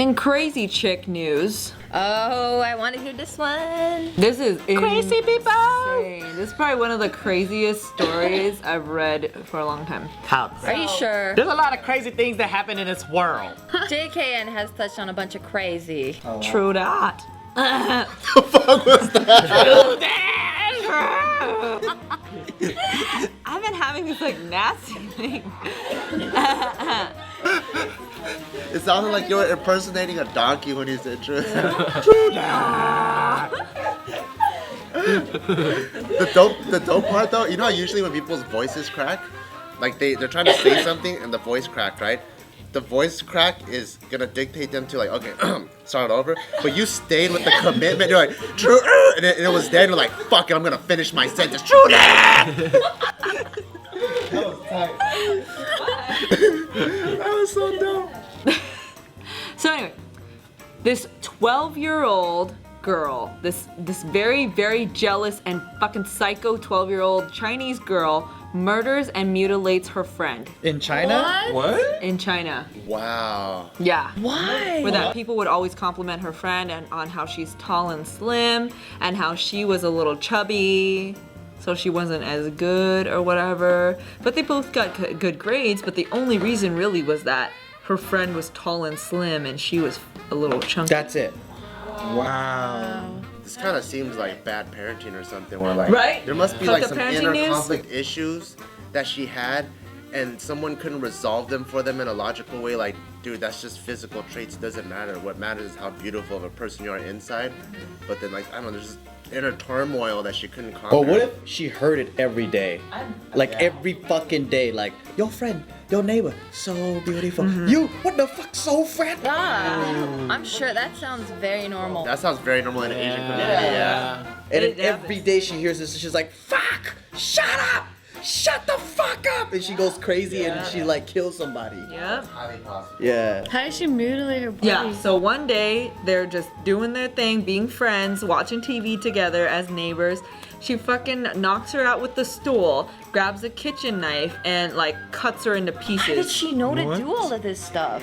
In crazy chick news. Oh, I want to hear this one. This is Crazy people. insane. This is probably one of the craziest stories I've read for a long time. How? Are you sure? There's a lot of crazy things that happen in this world. JKN has touched on a bunch of crazy. True that. The fuck was that? I've been having this like nasty thing. It sounded like you were impersonating a donkey when you said true. The dope part though, you know how usually when people's voices crack, like they're trying to say something and the voice cracked, right? The voice crack is gonna dictate them to like, okay, start over. But you stayed with the commitment. You're like, true, and it was dead. You're like, fuck it, I'm gonna finish my sentence. True that. That was tight. That was so dumb. So anyway, this 12-year-old girl, this very, very jealous and fucking psycho 12-year-old Chinese girl murders and mutilates her friend In China? What? in China. Wow. Yeah. Why? Where that people would always compliment her friend and on how she's tall and slim and how she was a little chubby, so she wasn't as good or whatever. But they both got good grades, but the only reason really was that her friend was tall and slim and she was a little chunky. That's it. Wow. This kind of seems like bad parenting or something. Where like, Right? there must be Fuck like the some parenting inner news? conflict issues that she had, and someone couldn't resolve them for them in a logical way. Like, dude, that's just physical traits. It doesn't matter. What matters is how beautiful of a person you are inside. But then, like, I don't know, there's just inner turmoil that she couldn't conquer. Or what if she heard it every day? Like every fucking day, like, your friend, your neighbor, so beautiful. You, what the fuck, so fat? I'm sure that sounds very normal. That sounds very normal in the Asian community. Yeah. And It then every day she hears this, she's like, fuck, shut up, shut the fuck up. And she goes crazy and she like kills somebody. Yep. Highly possible. Yeah. How did she mutilate her body? Yeah, so one day they're just doing their thing, being friends, watching TV together as neighbors. She fucking knocks her out with the stool, grabs a kitchen knife, and like cuts her into pieces. How did she know to do all of this stuff?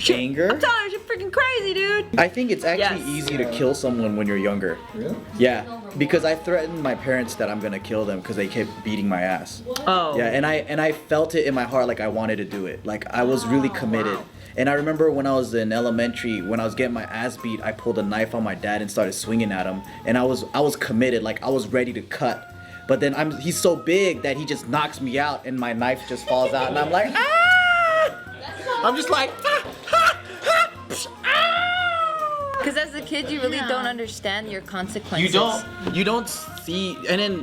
Anger? I'm telling her, she's freaking crazy, dude. I think it's actually Yes. easy to kill someone when you're younger. Really? Yeah, because I threatened my parents that I'm gonna kill them because they kept beating my ass. Oh. Yeah, and I felt it in my heart like I wanted to do it. Like I was really committed. wow. And I remember when I was in elementary, when I was getting my ass beat, I pulled a knife on my dad and started swinging at him. And I was committed, like I was ready to cut. But then he's so big that he just knocks me out and my knife just falls out and I'm like, ah! I'm just like, ah, ah, ah, psh, ah! Because as a kid, you really don't understand your consequences. You don't see, and then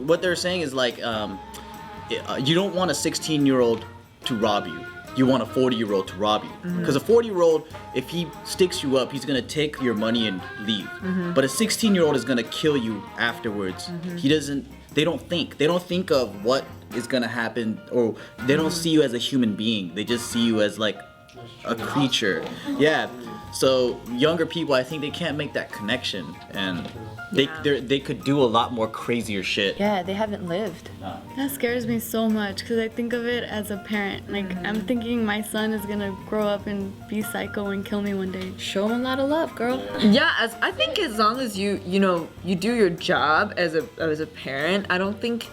what they're saying is like, you don't want a 16-year-old to rob you. You want a 40-year-old to rob you. Because a 40-year-old, if he sticks you up, he's gonna take your money and leave. But a 16-year-old is gonna kill you afterwards. They don't think of what is gonna happen, or they don't see you as a human being. They just see you as like a creature. Yeah. So younger people, I think they can't make that connection, and they could do a lot more crazier shit. Yeah, they haven't lived. That scares me so much because I think of it as a parent. Like, I'm thinking my son is gonna grow up and be psycho and kill me one day. Show them a lot of love, girl. Yeah, I think as long as you do your job as a parent, I don't think,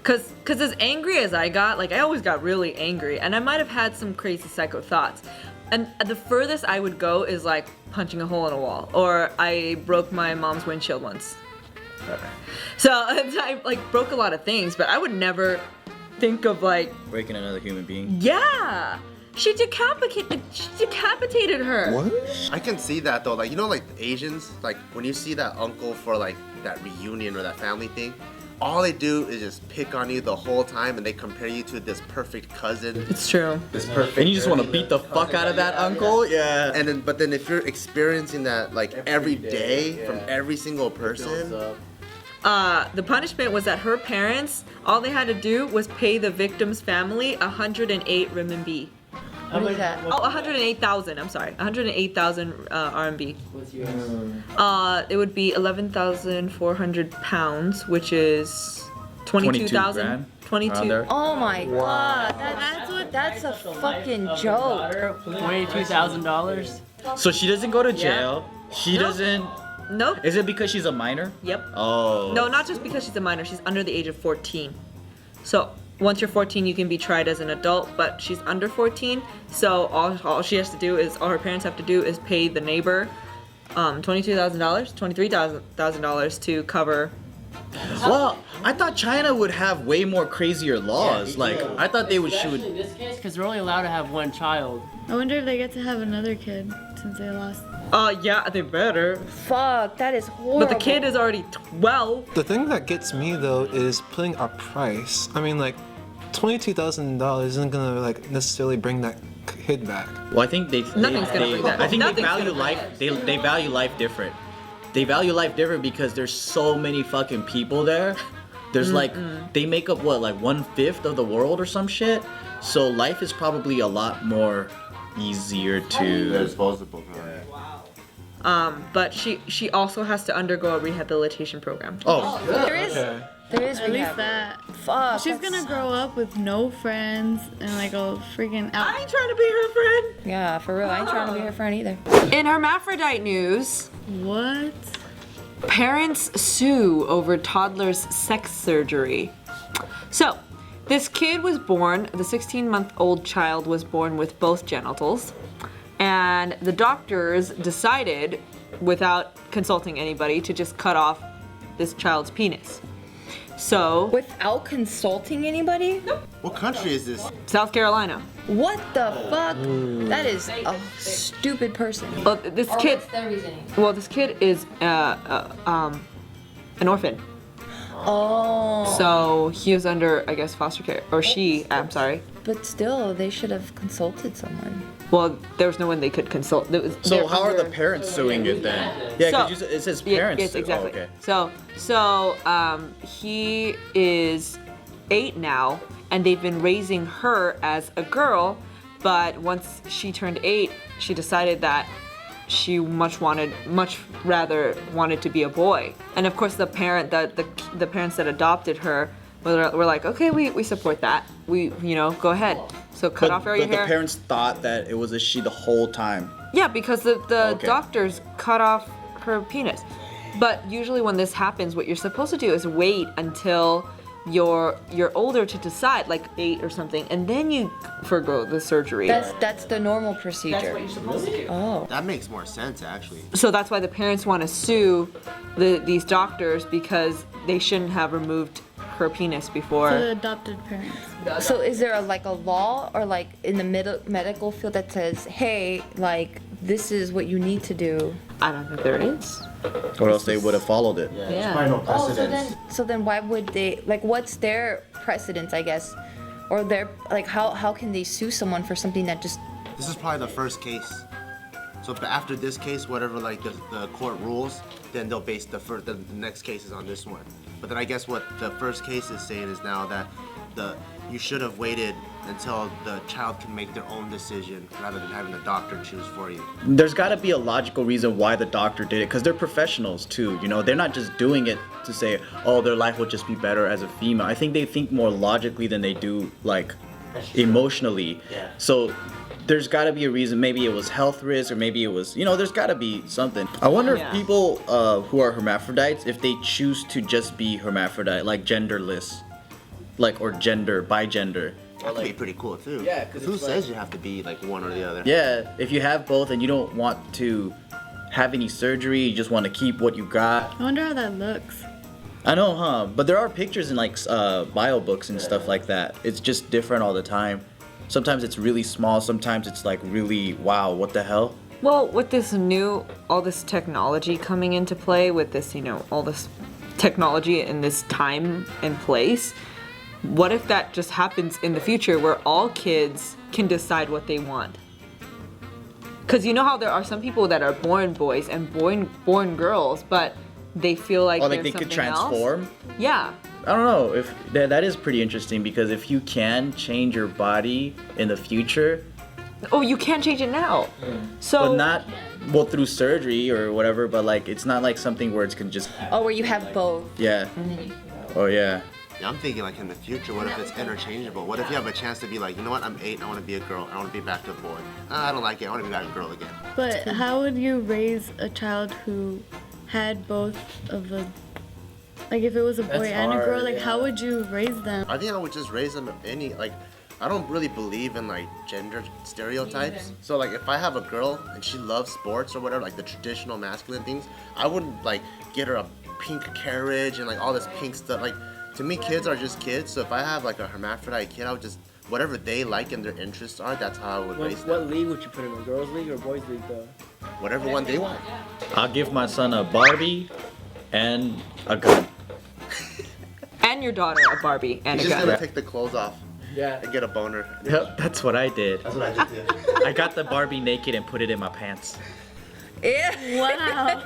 cause as angry as I got, like I always got really angry, and I might have had some crazy psycho thoughts. And the furthest I would go is like punching a hole in a wall, or I broke my mom's windshield once. So I like broke a lot of things, but I would never think of like, Breaking another human being. yeah, she decapitated her. What? I can see that though. Like, you know, like Asians, like when you see that uncle for like that reunion or that family thing, all they do is just pick on you the whole time, and they compare you to this perfect cousin. It's true. This perfect. And you just want to beat the fuck out of that uncle? Yeah. And then, but then if you're experiencing that like every day from every single person, The punishment was that her parents, all they had to do was pay the victim's family 108 renminbi. What is that? Oh, 108,000. I'm sorry, 108,000 RMB. It would be 11,400 pounds, which is 22,000. grand, 22. around there. Oh my god, that's a fucking joke. $22,000. So she doesn't go to jail. She Nope. doesn't. Nope. Is it because she's a minor? Yep. Oh. No, not just because she's a minor. She's under the age of 14. So once you're 14, you can be tried as an adult, but she's under 14. So all she has to do is, all her parents have to do is pay the neighbor $22,000, $23,000 to cover. Well, I thought China would have way more crazier laws. Like I thought they would. She would. In this case, because they're only allowed to have one child. I wonder if they get to have another kid since they lost. Yeah, they better. Fuck, that is horrible. But the kid is already 12. The thing that gets me though is putting a price. I mean, like, $22,000 isn't gonna like necessarily bring that kid back. Well, I think Nothing's gonna bring that. I think Nothing's they value gonna bring life. They value life different. They value life different because there's so many fucking people there. There's like they make up what, like 1/5 of the world or some shit. So life is probably a lot more easier to. Disposable. But she also has to undergo a rehabilitation program. Oh, There is At least rehab. that. Fuck. She's that's- gonna grow up with no friends and like a freaking out. I ain't trying to be her friend. Yeah, for real. I ain't trying to be her friend either. In hermaphrodite news, What? parents sue over toddler's sex surgery. So, this kid was born, the 16-month-old child was born with both genitals, and the doctors decided, without consulting anybody, to just cut off this child's penis. So, Without consulting anybody? What country is this? South Carolina. What the fuck? That is a stupid person. Well, this kid, their reasoning? well, this kid is an orphan. Oh. So he was under, I guess, foster care, or she. I'm sorry. But still, they should have consulted someone. Well, there was no one they could consult. so they're how are the under- parents suing it then? Yeah, So- because it says Yeah, parents. yes, sue. exactly. Oh, okay. So he is 8 now, and they've been raising her as a girl. But once she turned 8, she decided that she much rather wanted to be a boy. And of course, the parents that adopted her were like, okay, we support that. We go ahead. So cut off all your but hair. the parents thought that it was a she the whole time. Yeah, because the Okay. doctors cut off her penis. But usually when this happens, what you're supposed to do is wait until you're older to decide, like 8 or something, and then you forgo the surgery. That's the normal procedure. That's what you're supposed to do. Oh. That makes more sense, actually. So that's why the parents want to sue these doctors, because they shouldn't have removed her penis For before. the adopted parents. So is there a law or like in the medical field that says, hey, like this is what you need to do? I don't think there is. Or else they would have followed it. Yeah. Probably no Oh, precedence. so then why would they, like, what's their precedence, I guess? Or their, like, how can they sue someone for something that just, This is probably the first case. So after this case, whatever like the court rules, then they'll base the next cases on this one. But then I guess what the first case is saying is now that you should have waited until the child can make their own decision rather than having the doctor choose for you. There's got to be a logical reason why the doctor did it, because they're professionals too. You know, they're not just doing it to say, oh, their life will just be better as a female. I think they think more logically than they do like emotionally. Yeah. So there's got to be a reason. Maybe it was health risk, or maybe it was, there's got to be something. I wonder Yeah. if people who are hermaphrodites, if they choose to just be hermaphrodite, like genderless, like, or gender, by gender. That could be pretty cool too. Yeah, 'cause who it's says you have to be like one or the other? Yeah, if you have both and you don't want to have any surgery, you just want to keep what you got. I wonder how that looks. I know, huh? But there are pictures in like bio books and stuff like that. It's just different all the time. Sometimes it's really small, sometimes it's like really, wow, what the hell? Well, with all this technology coming into play, with this, all this technology in this time and place, what if that just happens in the future where all kids can decide what they want? Because you know how there are some people that are born boys and born girls, but they feel like Or like there's they could something else? transform? Yeah. I don't know, if that is pretty interesting, because if you can change your body in the future, Oh, you can't change it now. So but not, well, through surgery or whatever, but like it's not like something where it's can just, oh, where you have both. yeah. Oh yeah. Yeah, I'm thinking like in the future, what if it's interchangeable? What if you have a chance to be like, you know what, I'm 8, I want to be a girl, I want to be back to a boy. I don't like it, I want to be back to a girl again. But how would you raise a child who had both of the, like if it was a boy That's and a girl, hard, like yeah. how would you raise them? I think I would just raise them any, like, I don't really believe in like gender stereotypes. So like if I have a girl and she loves sports or whatever, like the traditional masculine things, I wouldn't like get her a pink carriage and like all this pink stuff. Like to me, kids are just kids. So if I have like a hermaphrodite kid, I would just, whatever they like and their interests are, that's how I would raise What them. league would you put him in? Girls league or boys league though? Whatever one they want. I'll give my son a Barbie and a gun. And your daughter a Barbie and He's a just gun. gonna take the clothes off Yeah. and get a boner. Yep, that's what I did. That's what I just did. I got the Barbie naked and put it in my pants. Wow.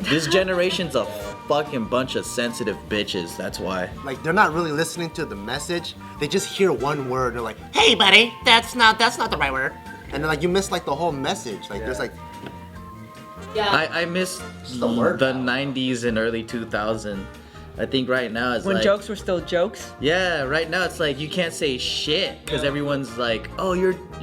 This generation's a fucking bunch of sensitive bitches. That's why. Like they're not really listening to the message. They just hear one word. And they're like, Hey, buddy, that's not the right word. and then like you miss like the whole message. Like there's like I miss the word the now. 90s and early 2000s. I think right now it's When like, jokes were still jokes. yeah, right now it's like you can't say shit because everyone's like, oh, you're